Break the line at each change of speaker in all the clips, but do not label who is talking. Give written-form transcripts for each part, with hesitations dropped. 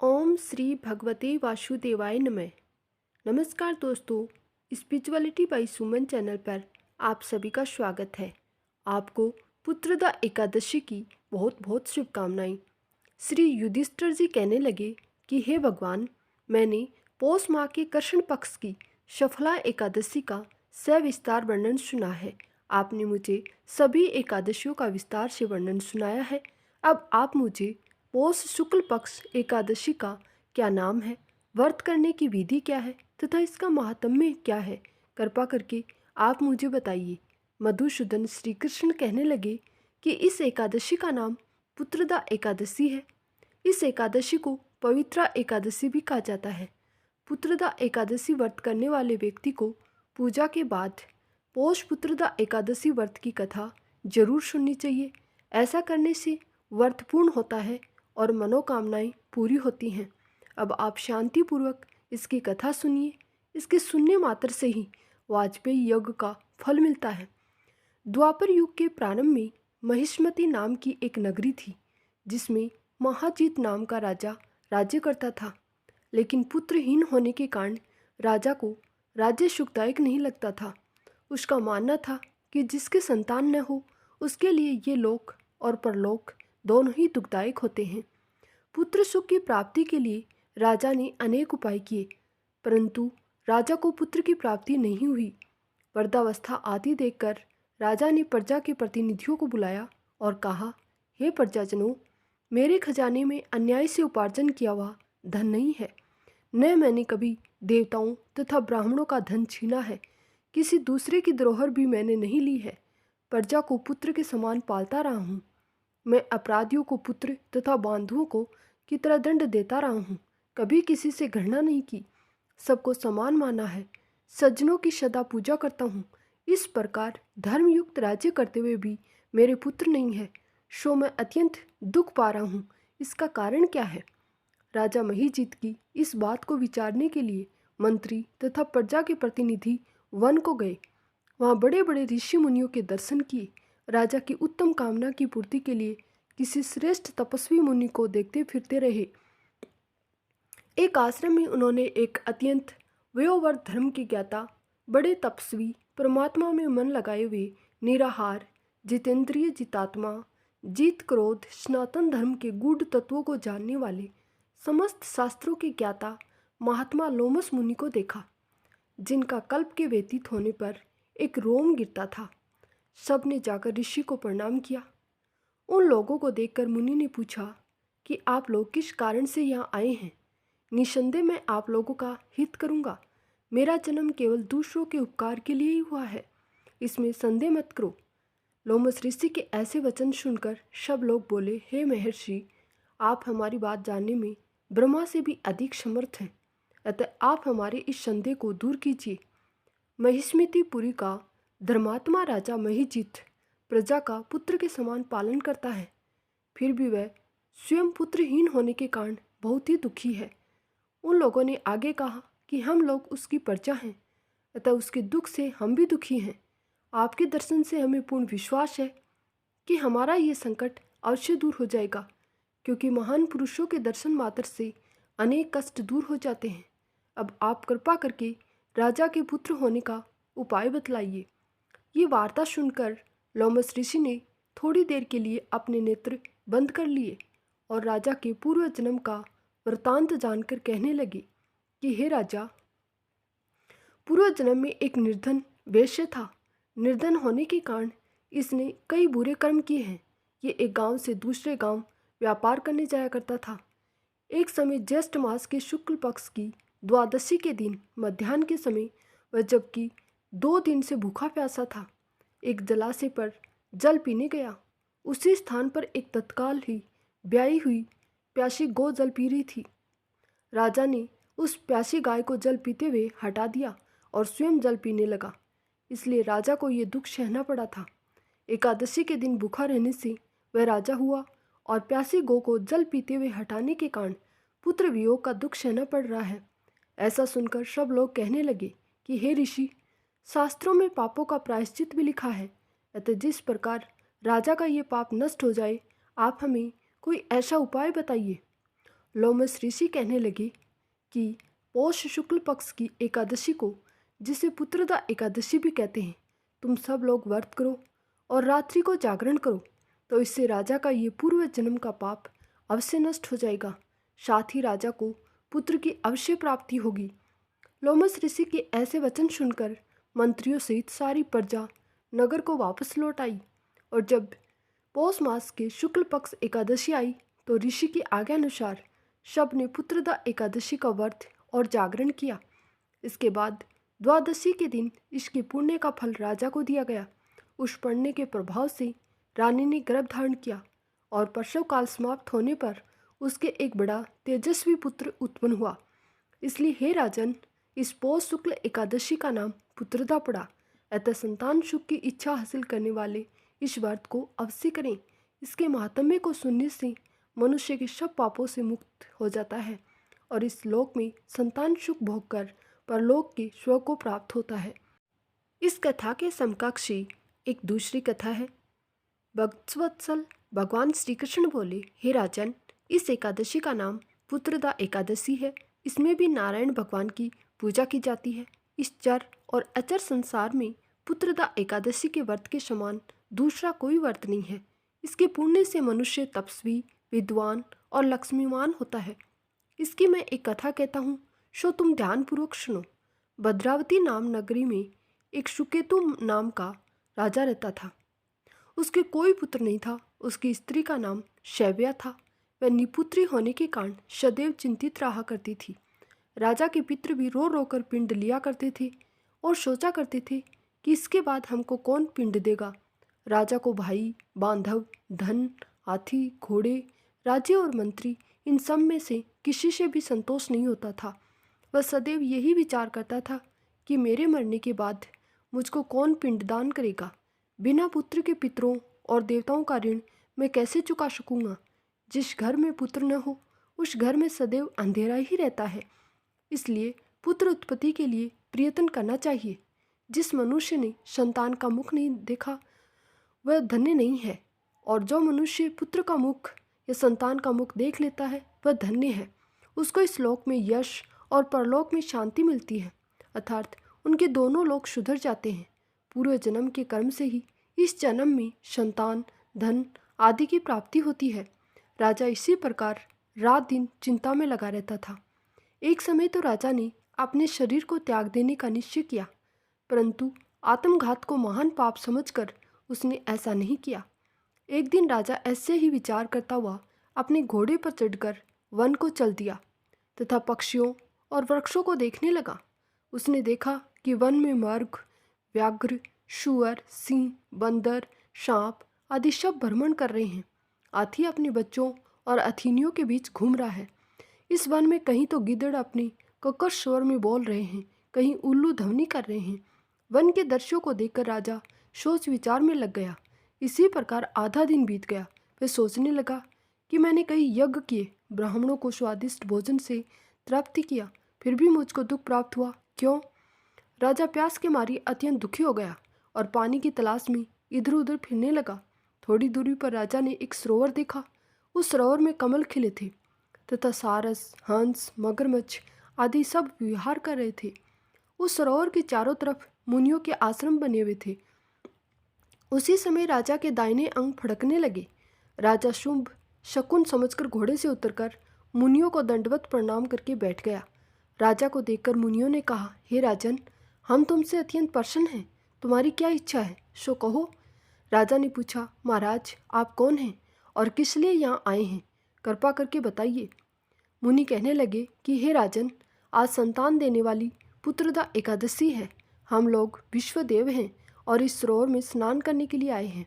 ओम श्री भगवते वासुदेवाय नमः। नमस्कार दोस्तों, स्पिरिचुअलिटी बाय सुमन चैनल पर आप सभी का स्वागत है। आपको पुत्रदा एकादशी की बहुत बहुत शुभकामनाएं। श्री युधिष्ठिर जी कहने लगे कि हे भगवान, मैंने पौष माह के कृष्ण पक्ष की सफला एकादशी का सविस्तार वर्णन सुना है। आपने मुझे सभी एकादशियों का विस्तार से वर्णन सुनाया है। अब आप मुझे पौष शुक्ल पक्ष एकादशी का क्या नाम है, व्रत करने की विधि क्या है तथा इसका महात्म्य क्या है, कृपा करके आप मुझे बताइए। मधुसूदन श्री कृष्ण कहने लगे कि इस एकादशी का नाम पुत्रदा एकादशी है। इस एकादशी को पवित्रा एकादशी भी कहा जाता है। पुत्रदा एकादशी व्रत करने वाले व्यक्ति को पूजा के बाद पौष पुत्रदा एकादशी व्रत की कथा जरूर सुननी चाहिए। ऐसा करने से व्रत पूर्ण होता है और मनोकामनाएं पूरी होती हैं। अब आप शांतिपूर्वक इसकी कथा सुनिए। इसके सुनने मात्र से ही वाजपेयी यज्ञ का फल मिलता है। द्वापर युग के प्रारंभ में महिष्मती नाम की एक नगरी थी, जिसमें महाजीत नाम का राजा राज्य करता था। लेकिन पुत्रहीन होने के कारण राजा को राज्य सुखदायक नहीं लगता था। उसका मानना था कि जिसके संतान न हो उसके लिए ये लोक और परलोक दोनों ही दुखदायक होते हैं। पुत्र सुख की प्राप्ति के लिए राजा ने अनेक उपाय किए, परंतु राजा को पुत्र की प्राप्ति नहीं हुई। वृद्धावस्था आदि देखकर राजा ने प्रजा के प्रतिनिधियों को बुलाया और कहा, हे प्रजाजनों, मेरे खजाने में अन्याय से उपार्जन किया हुआ धन नहीं है। न मैंने कभी देवताओं तथा ब्राह्मणों का धन छीना है। किसी दूसरे की धरोहर भी मैंने नहीं ली है। प्रजा को पुत्र के समान पालता रहा हूँ। मैं अपराधियों को पुत्र तथा बांधुओं को की तरह दंड देता रहा हूँ। कभी किसी से घृणा नहीं की, सबको समान माना है। सज्जनों की सदा पूजा करता हूँ। इस प्रकार धर्मयुक्त राज्य करते हुए भी मेरे पुत्र नहीं है, सो मैं अत्यंत दुख पा रहा हूँ। इसका कारण क्या है? राजा महिजीत की इस बात को विचारने के लिए मंत्री तथा प्रजा के प्रतिनिधि वन को गए। वहाँ बड़े बड़े ऋषि मुनियों के दर्शन किए। राजा की उत्तम कामना की पूर्ति के लिए किसी श्रेष्ठ तपस्वी मुनि को देखते फिरते रहे। एक आश्रम में उन्होंने एक अत्यंत वयोवृद्ध धर्म के ज्ञाता, बड़े तपस्वी, परमात्मा में मन लगाए हुए, निराहार, जितेंद्रिय, जितात्मा, जीत क्रोध, सनातन धर्म के गूढ़ तत्वों को जानने वाले, समस्त शास्त्रों के ज्ञाता महात्मा लोमस मुनि को देखा, जिनका कल्प के व्यतीत होने पर एक रोम गिरता था। सबने जाकर ऋषि को प्रणाम किया। उन लोगों को देखकर मुनि ने पूछा कि आप लोग किस कारण से यहाँ आए हैं। निसंदेह मैं आप लोगों का हित करूँगा। मेरा जन्म केवल दूसरों के उपकार के लिए ही हुआ है, इसमें संदेह मत करो। लोमस ऋषि के ऐसे वचन सुनकर सब लोग बोले, हे महर्षि, आप हमारी बात जानने में ब्रह्मा से भी अधिक समर्थ हैं, अतः आप हमारे इस संदेह को दूर कीजिए। महिष्मतीपुरी का धर्मात्मा राजा महिजीत प्रजा का पुत्र के समान पालन करता है, फिर भी वह स्वयं पुत्रहीन होने के कारण बहुत ही दुखी है। उन लोगों ने आगे कहा कि हम लोग उसकी प्रजा हैं, अतः उसके दुख से हम भी दुखी हैं। आपके दर्शन से हमें पूर्ण विश्वास है कि हमारा ये संकट अवश्य दूर हो जाएगा, क्योंकि महान पुरुषों के दर्शन मात्र से अनेक कष्ट दूर हो जाते हैं। अब आप कृपा करके राजा के पुत्र होने का उपाय बतलाइए। ये वार्ता सुनकर लोमस ऋषि ने थोड़ी देर के लिए अपने नेत्र बंद कर लिए और राजा के पूर्व जन्म का वृतांत जानकर कहने लगे कि हे राजा, पूर्व जन्म में एक निर्धन वैश्य था। निर्धन होने के कारण इसने कई बुरे कर्म किए हैं। ये एक गांव से दूसरे गांव व्यापार करने जाया करता था। एक समय ज्येष्ठ मास के शुक्ल पक्ष की द्वादशी के दिन मध्याह्न के समय वह, जबकि 2 दिन से भूखा प्यासा था, एक जलाशय पर जल पीने गया। उसी स्थान पर एक तत्काल ही ब्याई हुई प्यासी गौ जल पी रही थी। राजा ने उस प्यासी गाय को जल पीते हुए हटा दिया और स्वयं जल पीने लगा, इसलिए राजा को ये दुख सहना पड़ा था। एकादशी के दिन भूखा रहने से वह राजा हुआ और प्यासी गौ को जल पीते हुए हटाने के कारण पुत्र वियोग का दुख सहना पड़ रहा है। ऐसा सुनकर सब लोग कहने लगे कि हे ऋषि, शास्त्रों में पापों का प्रायश्चित भी लिखा है, अतः जिस प्रकार राजा का ये पाप नष्ट हो जाए, आप हमें कोई ऐसा उपाय बताइए। लोमस ऋषि कहने लगे कि पौष शुक्ल पक्ष की एकादशी को, जिसे पुत्रदा एकादशी भी कहते हैं, तुम सब लोग व्रत करो और रात्रि को जागरण करो, तो इससे राजा का ये पूर्व जन्म का पाप अवश्य नष्ट हो जाएगा। साथ ही राजा को पुत्र की अवश्य प्राप्ति होगी। लोमस ऋषि के ऐसे वचन सुनकर मंत्रियों सहित सारी प्रजा नगर को वापस लौट आई, और जब पौष मास के शुक्ल पक्ष एकादशी आई तो ऋषि की आज्ञा अनुसार सब ने पुत्रदा एकादशी का व्रत और जागरण किया। इसके बाद द्वादशी के दिन इसके पुण्य का फल राजा को दिया गया। उस पुण्य के प्रभाव से रानी ने गर्भ धारण किया और प्रसव काल समाप्त होने पर उसके एक बड़ा तेजस्वी पुत्र उत्पन्न हुआ। इसलिए हे राजन, इस पौष शुक्ल एकादशी का नाम पुत्रदा पड़ा। अतः संतान सुख की इच्छा हासिल करने वाले इस व्रत को अवश्य करें। इसके महात्म्य को सुनने से मनुष्य के सब पापों से मुक्त हो जाता है और इस लोक में संतान सुख भोगकर परलोक के स्वर्ग को प्राप्त होता है। इस कथा के समकक्षी एक दूसरी कथा है। भक्तवत्सल भगवान श्री कृष्ण बोले, हे राजन, इस एकादशी का नाम पुत्रदा एकादशी है। इसमें भी नारायण भगवान की पूजा की जाती है। इस चर और अचर संसार में पुत्रदा एकादशी के व्रत के समान दूसरा कोई व्रत नहीं है। इसके पुण्य से मनुष्य तपस्वी, विद्वान और लक्ष्मीवान होता है। इसकी मैं एक कथा कहता हूँ, सो तुम ध्यानपूर्वक सुनो। भद्रावती नाम नगरी में एक सुकेतु नाम का राजा रहता था। उसके कोई पुत्र नहीं था। उसकी स्त्री का नाम शैव्या था। वह निपुत्री होने के कारण सदैव चिंतित रहा करती थी। राजा के पितृ भी रो रो कर पिंड लिया करते थे और सोचा करते थे कि इसके बाद हमको कौन पिंड देगा। राजा को भाई, बांधव, धन, हाथी, घोड़े, राज्य और मंत्री, इन सब में से किसी से भी संतोष नहीं होता था। वह सदैव यही विचार करता था कि मेरे मरने के बाद मुझको कौन पिंडदान करेगा। बिना पुत्र के पितरों और देवताओं का ऋण मैं कैसे चुका सकूंगा। जिस घर में पुत्र न हो उस घर में सदैव अंधेरा ही रहता है। इसलिए पुत्र उत्पत्ति के लिए प्रयत्न करना चाहिए। जिस मनुष्य ने संतान का मुख नहीं देखा वह धन्य नहीं है, और जो मनुष्य पुत्र का मुख या संतान का मुख देख लेता है वह धन्य है। उसको इस लोक में यश और परलोक में शांति मिलती है, अर्थात उनके दोनों लोक सुधर जाते हैं। पूर्व जन्म के कर्म से ही इस जन्म में संतान, धन आदि की प्राप्ति होती है। राजा इसी प्रकार रात दिन चिंता में लगा रहता था। एक समय तो राजा ने अपने शरीर को त्याग देने का निश्चय किया, परंतु आत्मघात को महान पाप समझकर उसने ऐसा नहीं किया। एक दिन राजा ऐसे ही विचार करता हुआ अपने घोड़े पर चढ़कर वन को चल दिया तथा पक्षियों और वृक्षों को देखने लगा। उसने देखा कि वन में मृग, व्याघ्र, शुअर, सिंह, बंदर, सांप आदि सब भ्रमण कर रहे हैं। हाथी अपने बच्चों और हथिनियों के बीच घूम रहा है। इस वन में कहीं तो गिद्ध अपने कर्कश स्वर में बोल रहे हैं, कहीं उल्लू ध्वनि कर रहे हैं। वन के दृश्यों को देखकर राजा सोच विचार में लग गया। इसी प्रकार आधा दिन बीत गया। वह सोचने लगा कि मैंने कई यज्ञ किए, ब्राह्मणों को स्वादिष्ट भोजन से तृप्त किया, फिर भी मुझको दुख प्राप्त हुआ। क्यों? राजा प्यास के मारे अत्यंत दुखी हो गया और पानी की तलाश में इधर उधर फिरने लगा। थोड़ी दूरी पर राजा ने एक सरोवर देखा। उस सरोवर में कमल खिले थे तथा सारस, हंस, मगरमच्छ आदि सब विहार कर रहे थे। उस सरोवर के चारों तरफ मुनियों के आश्रम बने हुए थे। उसी समय राजा के दाहिने अंग फड़कने लगे। राजा शुंभ शकुन समझकर घोड़े से उतरकर मुनियों को दंडवत प्रणाम करके बैठ गया। राजा को देखकर मुनियों ने कहा, हे राजन, हम तुमसे अत्यंत प्रसन्न हैं। तुम्हारी क्या इच्छा है, सो कहो। राजा ने पूछा, महाराज, आप कौन हैं और किस लिए यहाँ आए हैं? कृपा करके बताइए। मुनि कहने लगे कि हे राजन, आज संतान देने वाली पुत्रदा एकादशी है। हम लोग विश्वदेव हैं और इस सरोवर में स्नान करने के लिए आए हैं।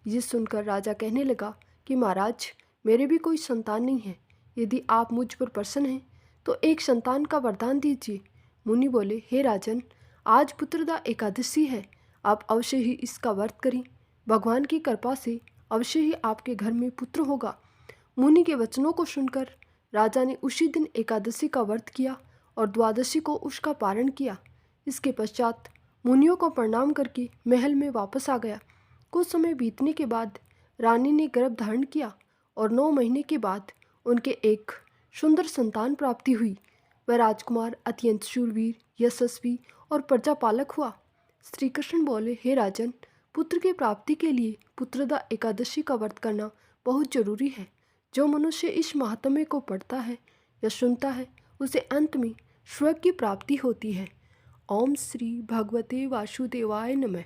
ये सुनकर राजा कहने लगा कि महाराज, मेरे भी कोई संतान नहीं है। यदि आप मुझ पर प्रसन्न हैं तो एक संतान का वरदान दीजिए। मुनि बोले, हे राजन, आज पुत्रदा एकादशी है, आप अवश्य ही इसका व्रत करें। भगवान की कृपा से अवश्य ही आपके घर में पुत्र होगा। मुनि के वचनों को सुनकर राजा ने उसी दिन एकादशी का व्रत किया और द्वादशी को उसका पारण किया। इसके पश्चात मुनियों को प्रणाम करके महल में वापस आ गया। कुछ समय बीतने के बाद रानी ने गर्भ धारण किया और 9 महीने के बाद उनके एक सुंदर संतान प्राप्ति हुई। वह राजकुमार अत्यंत शूरवीर, यशस्वी और प्रजापालक हुआ। श्री कृष्ण बोले, हे राजन, पुत्र की प्राप्ति के लिए पुत्रदा एकादशी का व्रत करना बहुत जरूरी है। जो मनुष्य इस महात्म्य को पढ़ता है या सुनता है, उसे अंत में स्वर्ग की प्राप्ति होती है। ओम श्री भगवते वासुदेवाय नमः।